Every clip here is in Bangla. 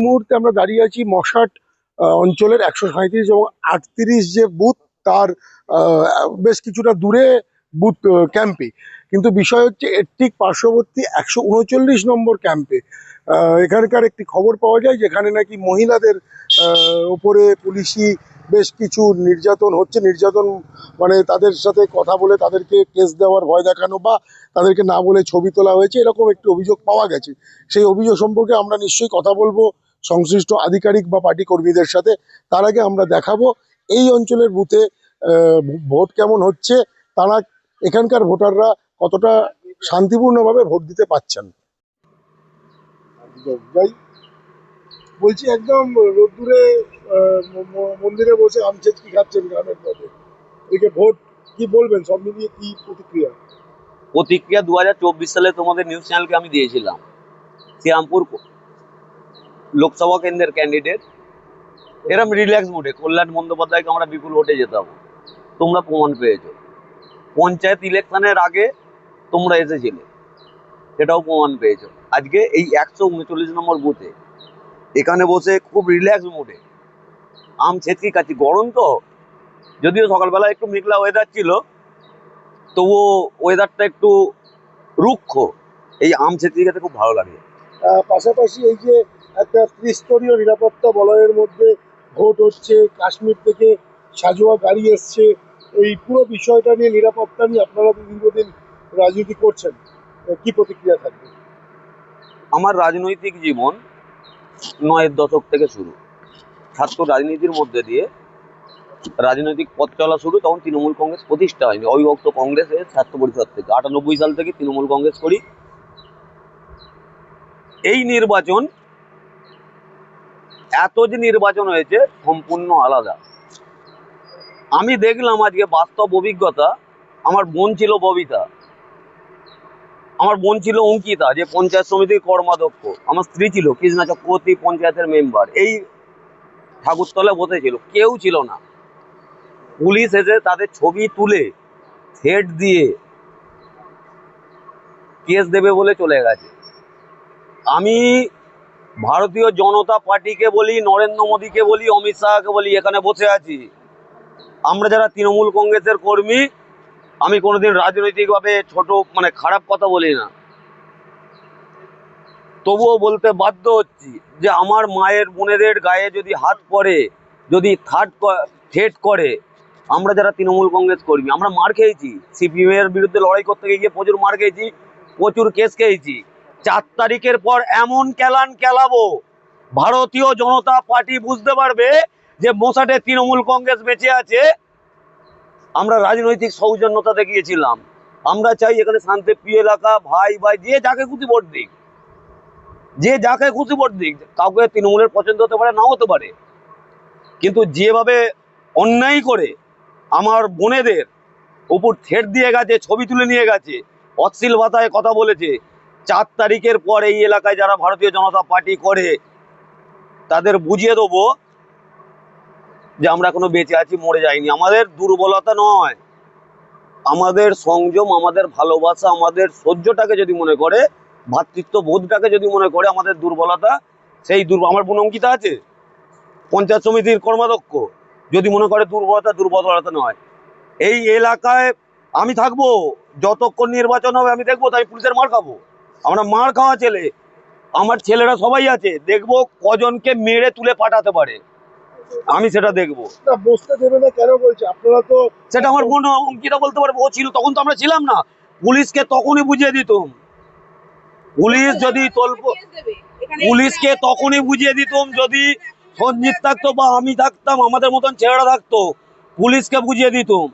মুহূর্তে আমরা দাঁড়িয়ে আছি মশাট অঞ্চলের ১৩৭ এবং ৩৮ যে বুথ তার বেশ কিছুটা দূরে বুথ ক্যাম্পে। কিন্তু বিষয় হচ্ছে এর ঠিক পার্শ্ববর্তী ১৩৯ নম্বর ক্যাম্পে এখানকার একটি খবর পাওয়া যায় যেখানে নাকি মহিলাদের ওপরে পুলিশি বেশ কিছু নির্যাতন হচ্ছে। নির্যাতন মানে তাদের সাথে কথা বলে তাদেরকে কেস দেওয়ার ভয় দেখানো বা তাদেরকে না বলে ছবি তোলা হয়েছে, এরকম একটি অভিযোগ পাওয়া গেছে। সেই অভিযোগ সম্পর্কে আমরা নিশ্চয়ই কথা বলবো সংশ্লিষ্ট আধিকারিক বা পার্টি কর্মীদের সাথে। তার আগে আমরা দেখাবো এই অঞ্চলের বুথে ভোট কেমন হচ্ছে, তারা এখানকার ভোটাররা কতটা শান্তিপূর্ণভাবে ভোট দিতে পারছেন। বলছি একদম রোদ্দুরে মন্দিরে বসে আমছেচকি খাচ্ছেন গ্রামের পথে, এদিকে ভোট, কি বলবেন সব মিলিয়ে কি প্রতিক্রিয়া? 2024 সালে তোমাদের নিউজ চ্যানেলকে আমি দিয়েছিলাম শ্রীরামপুর লোকসভা কেন্দ্রের ক্যান্ডিডেট এরম রিল্যাক্স মুডে কল্যাণ বন্দ্যোপাধ্যায়কে আমরা বিপুল ভোটে জেতাবো। তোমরা প্রমাণ পেয়েছো। পঞ্চায়েত ইলেকশনের আগে তোমরা এসেছিলে, সেটাও প্রমাণ পেয়েছো। আজকে এই ১৩৯ নম্বর বুথে এখানে বসে খুব রিল্যাক্স মুডে আম ছেঁচকি খাচ্ছি। গরম তো, যদিও সকালবেলা একটু মেঘলা ওয়েদার ছিল, তবুও ওয়েদারটা একটু রুক্ষ। এই আম ছেঁচকি খেতে খুব ভালো লাগে। পাশাপাশি এই যে একটা ত্রিস্তরীয় নিরাপত্তা বলয়ের মধ্যে ভোট হচ্ছে, কাশ্মীর থেকে সাজোয়া গাড়ি এসছে, এই পুরো বিষয়টা নিয়ে, নিরাপত্তা নিয়ে আপনারা দীর্ঘদিন রাজনীতি করছেন, কি প্রতিক্রিয়া থাকবে? আমার রাজনৈতিক জীবন ৯-এর দশক থেকে শুরু। ছাত্র রাজনীতির মধ্যে দিয়ে রাজনৈতিক পথ চলা শুরু। তখন তৃণমূল কংগ্রেস প্রতিষ্ঠা হয়নি, অবিভক্ত কংগ্রেসের ছাত্র পরিষদ থেকে। ৯৮ সাল থেকে তৃণমূল কংগ্রেস করি। এই নির্বাচন, এত যে নির্বাচন হয়েছে সম্পূর্ণ আলাদা। আমি দেখলাম আজকে বাস্তব অভিজ্ঞতা। আমার বোন ছিল ববিতা, আমার বোন ছিল অঙ্কিতা যে পঞ্চায়েত সমিতির কর্মাধ্যক্ষ, আমার স্ত্রী ছিল কৃষ্ণা চক্রবর্তী পঞ্চায়েতের মেম্বার। এই ঠাকুরতলায় বসেছিল, কেউ ছিল না। পুলিশ এসে তাদের ছবি তুলে থ্রেট দিয়ে কেস দেবে বলে চলে গেছে। আমি ভারতীয় জনতা পার্টিকে বলি, নরেন্দ্র মোদীকে বলি, অমিত শাহকে বলি, এখানে বসে আছি আমরা যারা তৃণমূল কংগ্রেসের কর্মী। আমি কোনোদিন রাজনৈতিকভাবে ছোট মানে খারাপ কথা বলি না, তবুও বলতে বাধ্য হচ্ছি যে আমার মায়ের বোনেদের গায়ে যদি হাত পড়ে, যদি থ্রেট করে, আমরা যারা তৃণমূল কংগ্রেস কর্মী আমরা মার খেয়েছি। সিপিএম এর বিরুদ্ধে লড়াই করতে গিয়ে প্রচুর মার খেয়েছি, প্রচুর কেস খেয়েছি। ৪ তারিখের পর এমন কেলান কেলাবো, ভারতীয় জনতা পার্টি বুঝতে পারবে যে মশাটে তৃণমূল কংগ্রেস বেঁচে আছে। আমরা রাজনৈতিক সৌজন্যতা দেখিয়েছিলাম। আমরা চাই এখানে শান্তিপ্রিয় এলাকা, ভাই ভাই যে যাকে খুশি ভোট দিক, যে যাকে খুশি ভোট দিক। কাউকে তৃণমূলের পছন্দ হতে পারে, নাও হতে পারে, কিন্তু যেভাবে অন্যায় করে আমার বোনেদের উপর থ্রেট দিয়ে গেছে, ছবি তুলে নিয়ে গেছে, অশ্লীল ভাষায় কথা বলেছে, ৪ তারিখের পর এই এলাকায় যারা ভারতীয় জনতা পার্টি করে তাদের বুঝিয়ে দেবো যে আমরা এখনো বেঁচে আছি, মরে যাইনি। আমাদের দুর্বলতা নয়, আমাদের সংযম, আমাদের ভালোবাসা, আমাদের সহ্যটাকে যদি মনে করে, ভ্রাতৃত্ব বোধটাকে যদি মনে করে আমাদের দুর্বলতা, সেই আমার বোন অঙ্কিতা আছে পঞ্চায়েত সমিতির কর্মাধ্যক্ষ, যদি মনে করে দুর্বলতা নয়। এই এলাকায় আমি থাকবো যতক্ষণ নির্বাচন হবে, আমি দেখবো তাই পুলিশের মার খাবো। আমরা মার খাওয়া ছেলে, আমার ছেলেরা সবাই আছে, দেখবো কজনকে মেরে তুলে পাঠাতে পারে, আমি সেটা দেখবো। বসতে দেবে না কেন বলছে? আপনারা তো, সেটা আমার বোন অঙ্কিতা বলতে পারবো, ও ছিল তখন, তো আমরা ছিলাম না। পুলিশকে তখনই বুঝিয়ে দিতাম, পুলিশ যদি পুলিশকে তখনই বুঝিয়ে দিতাম যদি সঞ্জিত থাকতো বা আমি থাকতাম, আমাদের মতন ছেলেরা থাকতো, পুলিশকে বুঝিয়ে দিতাম।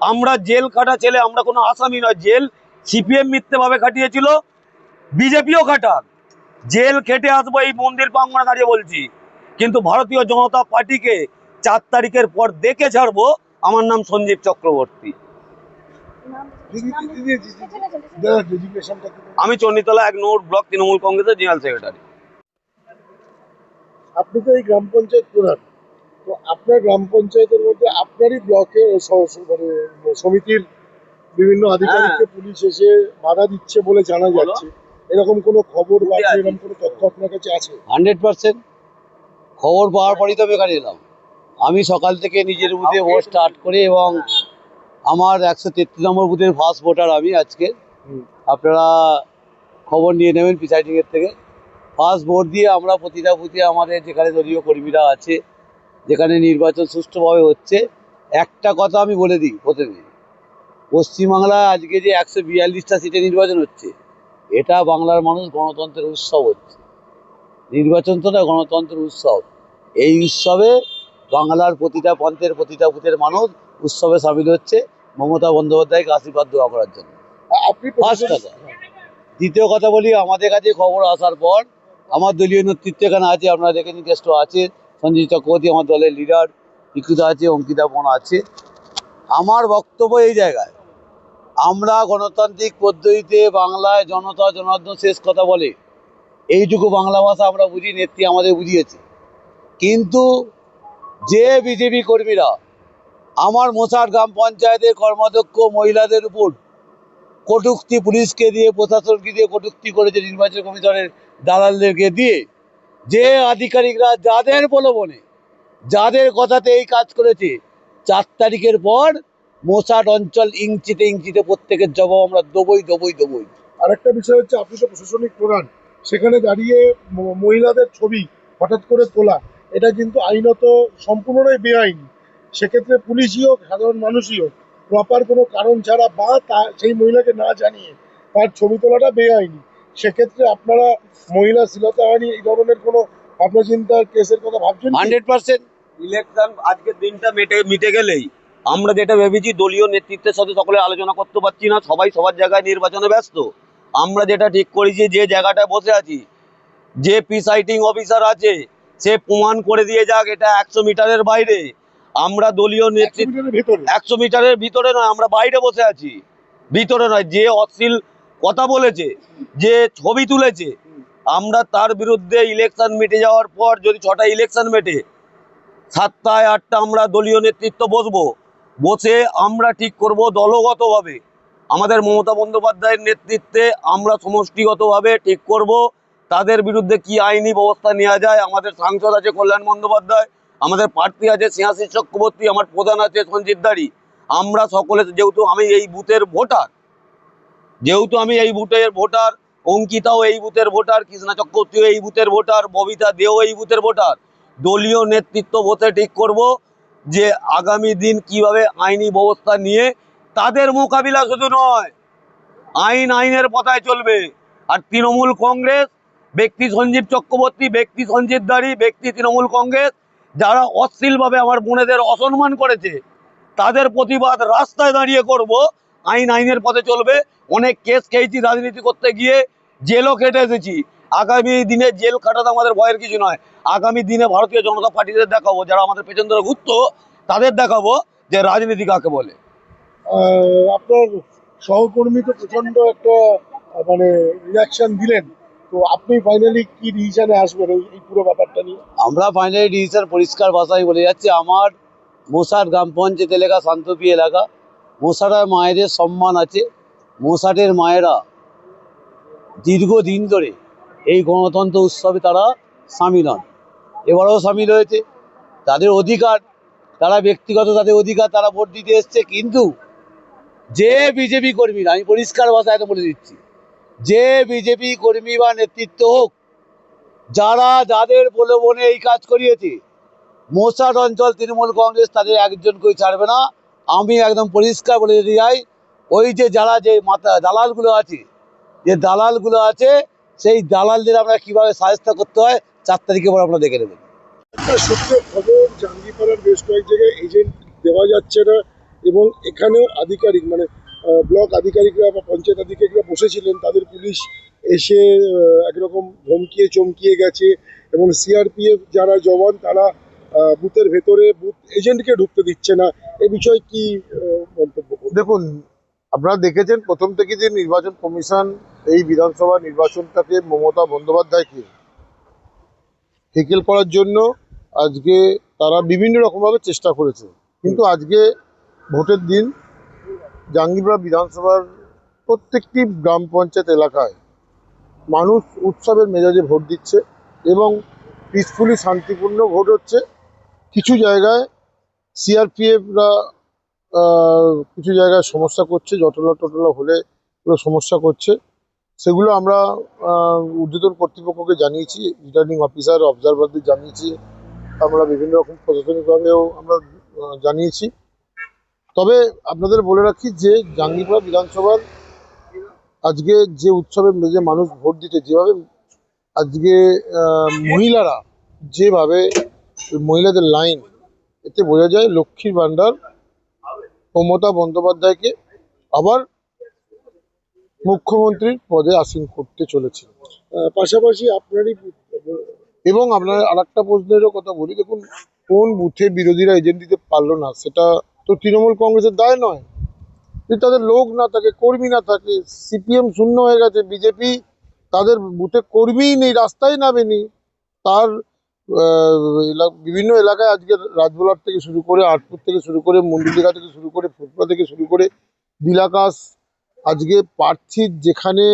আমরা জেল খাটা ছেলে, আমরা কোনো আসামি নয়। জেল সিপিএম মিথ্যেভাবে খাটিয়েছিল, বিজেপিও খাটাক, জেল খেটে আসবো এই মন্দির প্রাঙ্গণে দাঁড়িয়ে বলছি। কিন্তু ভারতীয় জনতা পার্টিকে ৪ তারিখের পর দেখে ছাড়বো। আমার নাম সঞ্জীব চক্রবর্তী, আমি চণ্ডীতলা ১ নম্বর ব্লক তৃণমূল কংগ্রেসের জেনারেল সেক্রেটারি। আপনি তো এই গ্রাম পঞ্চায়েত প্রধান, তো আপনার গ্রাম পঞ্চায়েতের মধ্যে আপনারই ব্লকে মানে সমিতির বিভিন্ন আধিকারিককে পুলিশ এসে বাধা দিচ্ছে বলে জানা যাচ্ছে, এরকম কোনো খবর বা বুঝে আছি। এরকম কোনো তথ্য আপনার কাছে আছে? 100% খবর পাওয়ার পরই তো এখানে এলাম। আমি সকাল থেকে নিজের বুথে ভোট স্টার্ট করে এবং আমার 133 নম্বর বুথের ফার্স্ট ভোটার আমি আজকে। হুম। আপনারা খবর নিয়ে নেবেন প্রিসাইডিংয়ের থেকে। ফার্স্ট ভোট দিয়ে আমরা প্রতিটা বুথে আমাদের যেখানে দলীয় কর্মীরা আছে, যেখানে নির্বাচন সুষ্ঠুভাবে হচ্ছে, একটা কথা আমি বলে দিই প্রথমে, পশ্চিমবাংলায় আজকে যে 142টা সিটে নির্বাচন হচ্ছে, এটা বাংলার মানুষ গণতন্ত্রের উৎসব হচ্ছে। নির্বাচন তো না, গণতন্ত্রের উৎসব। এই উৎসবে বাংলার প্রতিটা প্রান্তের প্রতিটা বুথের মানুষ উৎসবে সামিল হচ্ছে মমতা বন্দ্যোপাধ্যায়কে আশীর্বাদ দোয়া করার জন্য। আপনি ফার্স্ট কথা। দ্বিতীয় কথা বলি, আমাদের কাছে খবর আসার পর আমার দলীয় নেতৃত্ব এখানে আছে, আপনারা দেখে নিন, কেষ্ট আছে, সঞ্জীব চক্রবর্তী আমার দলের লিডার, ইকুদা আছে, অঙ্কিতা বোন আছে। আমার বক্তব্য এই জায়গায়, আমরা গণতান্ত্রিক পদ্ধতিতে বাংলায় জনতা জনার্দন শেষ কথা বলে, এইটুকু বাংলা ভাষা আমরা বুঝি, নেত্রী আমাদের বুঝিয়েছে। কিন্তু যে বিজেপি কর্মীরা আমার মোসার গ্রাম পঞ্চায়েতের কর্মাধ্যক্ষ মহিলাদের উপর কটূক্তি, পুলিশকে দিয়ে, প্রশাসনকে দিয়ে কটূক্তি করেছে, নির্বাচন কমিশনের দালালদেরকে দিয়ে, যে আধিকারিকরা যাদের প্রলোভনে, যাদের কথাতে এই কাজ করেছে, 4 তারিখের পর মোসাট অঞ্চল ইঞ্চিতে ইঞ্চিতে প্রত্যেকের জবাব আমরা দেবই। আরেকটা বিষয় হচ্ছে, আপনি তো প্রশাসনিক প্রধান, সেখানে দাঁড়িয়ে মহিলাদের ছবি হঠাৎ করে তোলা, এটা কিন্তু আইনত সম্পূর্ণটাই বেআইনি। সেক্ষেত্রে পুলিশই হোক, সাধারণ মানুষই হোক, প্রপার কোনো কারণ ছাড়া বা সেই মহিলাকে না জানিয়ে তার ছবি তোলাটা বেআইনি। সেক্ষেত্রে আপনারা মহিলা শ্লীলতাহানি এই ধরনের কোনো ভাবনা চিন্তার কেসের কথা ভাবছেন কি? 100%। ইলেকশন আজকের দিনটা মিটে গেলেই আমরা যেটা ভেবেছি, দলীয় নেতৃত্বের সাথে সকলে আলোচনা করতে পারছি না, সবাই সবার জায়গায় নির্বাচনে ব্যস্ত। আমরা যেটা ঠিক করেছি, যে জায়গাটায় বসে আছি, যে প্রিসাইডিং অফিসার আছে সে প্রমাণ করে দিয়ে যাক এটা 100 মিটারের বাইরে। আমরা দলীয় 100 নেতৃত্ব মিটারের ভেতরে? 100 মিটারের ভিতরে নয়, আমরা বাইরে বসে আছি, ভিতরে নয়। যে অশ্লীল কথা বলেছে, যে ছবি তুলেছে, আমরা তার বিরুদ্ধে ইলেকশন মিটে যাওয়ার পর, যদি 6টা ইলেকশন মেটে, 7টায় 8টা আমরা দলীয় নেতৃত্ব বসে আমরা ঠিক করব দলগতভাবে, আমাদের মমতা বন্দ্যোপাধ্যায়ের নেতৃত্বে আমরা সমষ্টিগতভাবে ঠিক করব তাদের বিরুদ্ধে কি আইনি ব্যবস্থা নেওয়া যায়। আমাদের সাংসদ আছে কল্যাণ বন্দ্যোপাধ্যায়, আমাদের প্রার্থী আছে স্নেহাশিস চক্রবর্তী, আমার প্রধান আছে সঞ্জিত দাড়ি। আমরা সকলে, যেহেতু আমি এই বুথের ভোটার, অঙ্কিতাও এই বুথের ভোটার, কৃষ্ণা চক্রবর্তীও এই বুথের ভোটার, ববিতা দেও এই বুথের ভোটার। দলীয় নেতৃত্ব বসে ঠিক করব যে আগামী দিন কিভাবে আইনি ব্যবস্থা নিয়ে তাদের মোকাবিলা, শুধু নয়, আইনের পথায় চলবে। আর তৃণমূল কংগ্রেস, ব্যক্তি সঞ্জীব চক্রবর্তী, ব্যক্তি সঞ্জিত দাড়ি, ব্যক্তি তৃণমূল কংগ্রেস, যারা অশ্লীলভাবে আমার বোনেদের অসম্মান করেছে, তাদের প্রতিবাদ রাস্তায় দাঁড়িয়ে করব। আইনের পথে চলবে। অনেক কেস খেয়েছি রাজনীতি করতে গিয়ে, জেলও কেটে এসেছি। আগামী দিনে জেল কাটাতে আমাদের ভয়ের কিছু নয়। আগামী দিনে ভারতীয় জনতা পার্টিদের দেখাবো, যারা আমাদের পেছন ধরে ঘুরতো, তাদের দেখাবো যে রাজনীতি কাকে বলে। আপনার সহকর্মী তো প্রচন্ড একটা মানে রিয়াকশন দিলেন, তো আপনি ফাইনালি কি ডিসিশনে আসবেন এই পুরো ব্যাপারটা নিয়ে? আমরা ফাইনালি ডিসিশন পরিষ্কার ভাষায় বলে যাচ্ছি, আমার মোসাট গ্রাম পঞ্চায়েত এলাকা শান্তপি এলাকা, মোসাটের মায়েদের সম্মান আছে। মোসাটের মায়েরা দীর্ঘদিন ধরে এই গণতন্ত্র উৎসবে তারা সামিল হন, এবারেও সামিল হয়েছে। তাদের অধিকার, তারা ব্যক্তিগত তাদের অধিকার, তারা ভোট দিতে এসছে। কিন্তু যে বিজেপি কর্মীরা, আমি পরিষ্কার ভাষায় এটা বলে দিচ্ছি, যে বিজেপি কর্মী বা নেতৃত্ব হোক, যারা যাদের প্রলোভনে এই কাজ করিয়েছে, মোসাট অঞ্চল তৃণমূল কংগ্রেস তাদের একজনকেই ছাড়বে না। আমি একদম পরিষ্কার বলে দিতে চাই, ওই যে যারা যে দালালগুলো আছে, সেই দালালদের আমরা কিভাবে সাহায্য করতে হয় 4 তারিখের পর আমরা দেখে নেবেন। একটা সূত্রে খবর, জাঙ্গিপাড়ার বেশ কয়েক জায়গায় এজেন্ট দেওয়া যাচ্ছে না, এবং এখানেও আধিকারিক মানে ব্লক আধিকারিকরা বা পঞ্চায়েত আধিকারিকরা বসেছিলেন, তাদের পুলিশ এসে একরকম ধমকিয়ে চমকিয়ে গেছে, এবং সিআরপিএফ যারা জওয়ান তারা বুথের ভেতরে বুথ এজেন্টকে ঢুকতে দিচ্ছে না। এ বিষয়ে কি মন্তব্য করবেন? দেখুন, আপনারা দেখেছেন প্রথম থেকে যে নির্বাচন কমিশন এই বিধানসভা নির্বাচনটাকে মমতা বন্দ্যোপাধ্যায়কে হেকেল করার জন্য আজকে তারা বিভিন্ন রকমভাবে চেষ্টা করেছে। কিন্তু আজকে ভোটের দিন জাঙ্গিপাড়া বিধানসভার প্রত্যেকটি গ্রাম পঞ্চায়েত এলাকায় মানুষ উৎসবের মেজাজে ভোট দিচ্ছে এবং পিসফুলি শান্তিপূর্ণ ভোট হচ্ছে। কিছু জায়গায় সিআরপিএফরা কিছু জায়গায় সমস্যা করছে, জটলা টটলা হলে এগুলো সমস্যা করছে। সেগুলো আমরা ঊর্ধ্বতন কর্তৃপক্ষকে জানিয়েছি, রিটার্নিং অফিসার অবজারভারদের জানিয়েছি, আমরা বিভিন্ন রকম প্রশাসনিকভাবেও আমরা জানিয়েছি। তবে আপনাদের বলে রাখি যে জাঙ্গিপাড়া বিধানসভার আজকে যে উৎসবের মেজে মানুষ ভোট দিতে যেভাবে আজকে মহিলারা যেভাবে মহিলাদের লাইন, এতে বোঝা যায় লক্ষ্মীর ভাণ্ডার মমতা বন্দ্যোপাধ্যায়কে আবার মুখ্যমন্ত্রীর পদে আসীন করতে চলেছে। পাশাপাশি আপনারই এবং আপনার আরেকটা প্রশ্নেরও কথা বলি, দেখুন কোন বুথে বিরোধীরা এজেন্ট দিতে পারলো না সেটা তো তৃণমূল কংগ্রেসের দায় নয়। যদি তাদের লোক না থাকে, কর্মী না থাকে, সিপিএম শূন্য হয়ে গেছে, বিজেপি তাদের বুথে কর্মীই নেই, রাস্তায় নামেনি, তার বিভিন্ন এলাকায় আজকে রাজবোলার থেকে শুরু করে আটপুর থেকে শুরু করে মন্ডুলিকা থেকে শুরু করে ফুটপা থেকে শুরু করে দিলাকাশ, আজকে প্রার্থীর যেখানে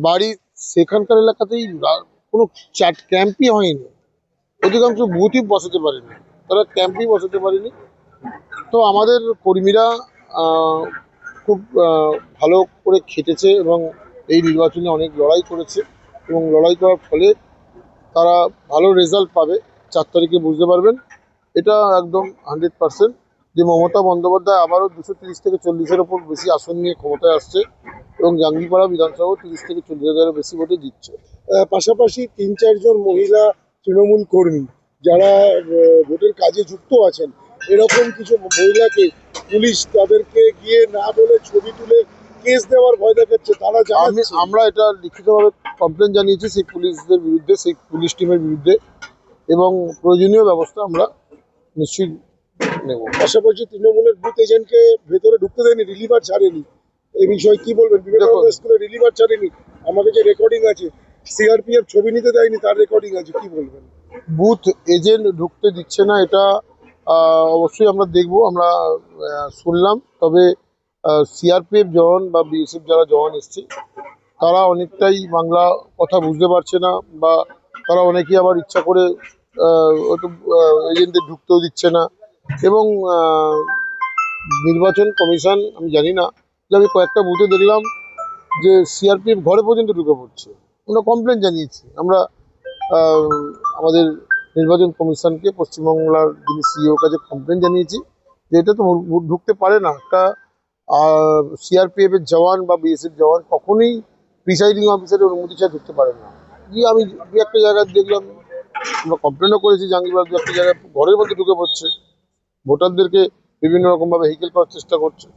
বাড়ি সেখানকার এলাকাতেই কোনো ক্যাম্পই হয়নি, অধিকাংশ বুথই বসাতে পারেনি, তারা ক্যাম্পই বসাতে পারেনি। তো আমাদের কর্মীরা খুব ভালো করে খেটেছে এবং এই নির্বাচনে অনেক লড়াই করেছে এবং লড়াই করার ফলে তারা ভালো রেজাল্ট পাবে। 4 তারিখে বুঝতে পারবেন। এটা একদম 100% যে মমতা বন্দ্যোপাধ্যায় আবারও 230 থেকে 40-এর ওপর বেশি আসন নিয়ে ক্ষমতায় আসছে এবং জাঙ্গিপাড়া বিধানসভাও 30 থেকে 40,000-এর বেশি ভোটে জিতছে। পাশাপাশি 3-4 জন মহিলা তৃণমূল কর্মী যারা ভোটের কাজে যুক্ত আছেন, এরকম কিছু মহিলাকে পুলিশ তাদেরকে গিয়ে না বলে ছবি তুলে কেস দেওয়ার ভয় দেখাচ্ছে, তারা জানাচ্ছে। আমরা এটা লিখিতভাবে কমপ্লেন জানিয়েছি সেই পুলিশদের বিরুদ্ধে, সেই পুলিশ টিমের বিরুদ্ধে, এবং প্রয়োজনীয় ব্যবস্থা আমরা নিশ্চয়ই নেব। পাশাপাশি তৃণমূলের বুথ এজেন্টকে ভেতরে ঢুকতে দেয়নি, রিলিভার ছাড়েনি, এই বিষয়ে কি বলবেন? বিবেকানন্দ স্কুলে রিলিভার ছাড়েনি, আমাকে যে রেকর্ডিং আছে, সিআরপিএফ ছবি নিতে দেয়নি, তার রেকর্ডিং আছে, কি বলবেন? বুথ এজেন্ট ঢুকতে দিচ্ছে না, এটা অবশ্যই আমরা দেখব, আমরা শুনলাম। তবে সিআরপিএফ জওয়ান বা বিএসএফ যারা জওয়ান এসছে তারা অনেকটাই বাংলা কথা বুঝতে পারছে না, বা তারা অনেকেই আবার ইচ্ছা করে এজেন্টদের ঢুকতেও দিচ্ছে না। এবং নির্বাচন কমিশন, আমি জানি না, যে আমি কয়েকটা বুথে দেখলাম যে সিআরপিএফ ঘরে পর্যন্ত ঢুকে পড়ছে। আমরা কমপ্লেন জানিয়েছি, আমরা আমাদের নির্বাচন কমিশনকে, পশ্চিমবাংলার যিনি সিইও কাছে কমপ্লেন জানিয়েছি যে এটা তো ঢুকতে পারে না, একটা সিআরপিএফ এর জওয়ান বা বিএসএফ জওয়ান কখনোই প্রিসাইডিং অফিসারের অনুমতি ছাড়া ঢুকতে পারে না। গিয়ে আমি দু একটা জায়গায় দেখলাম, আমরা কমপ্লেনও করেছি, জাঙ্গিপাড়া দু একটা জায়গায় ঘরের মধ্যে ঢুকে পড়ছে, ভোটারদেরকে বিভিন্ন রকমভাবে হেকেল করার চেষ্টা করছে।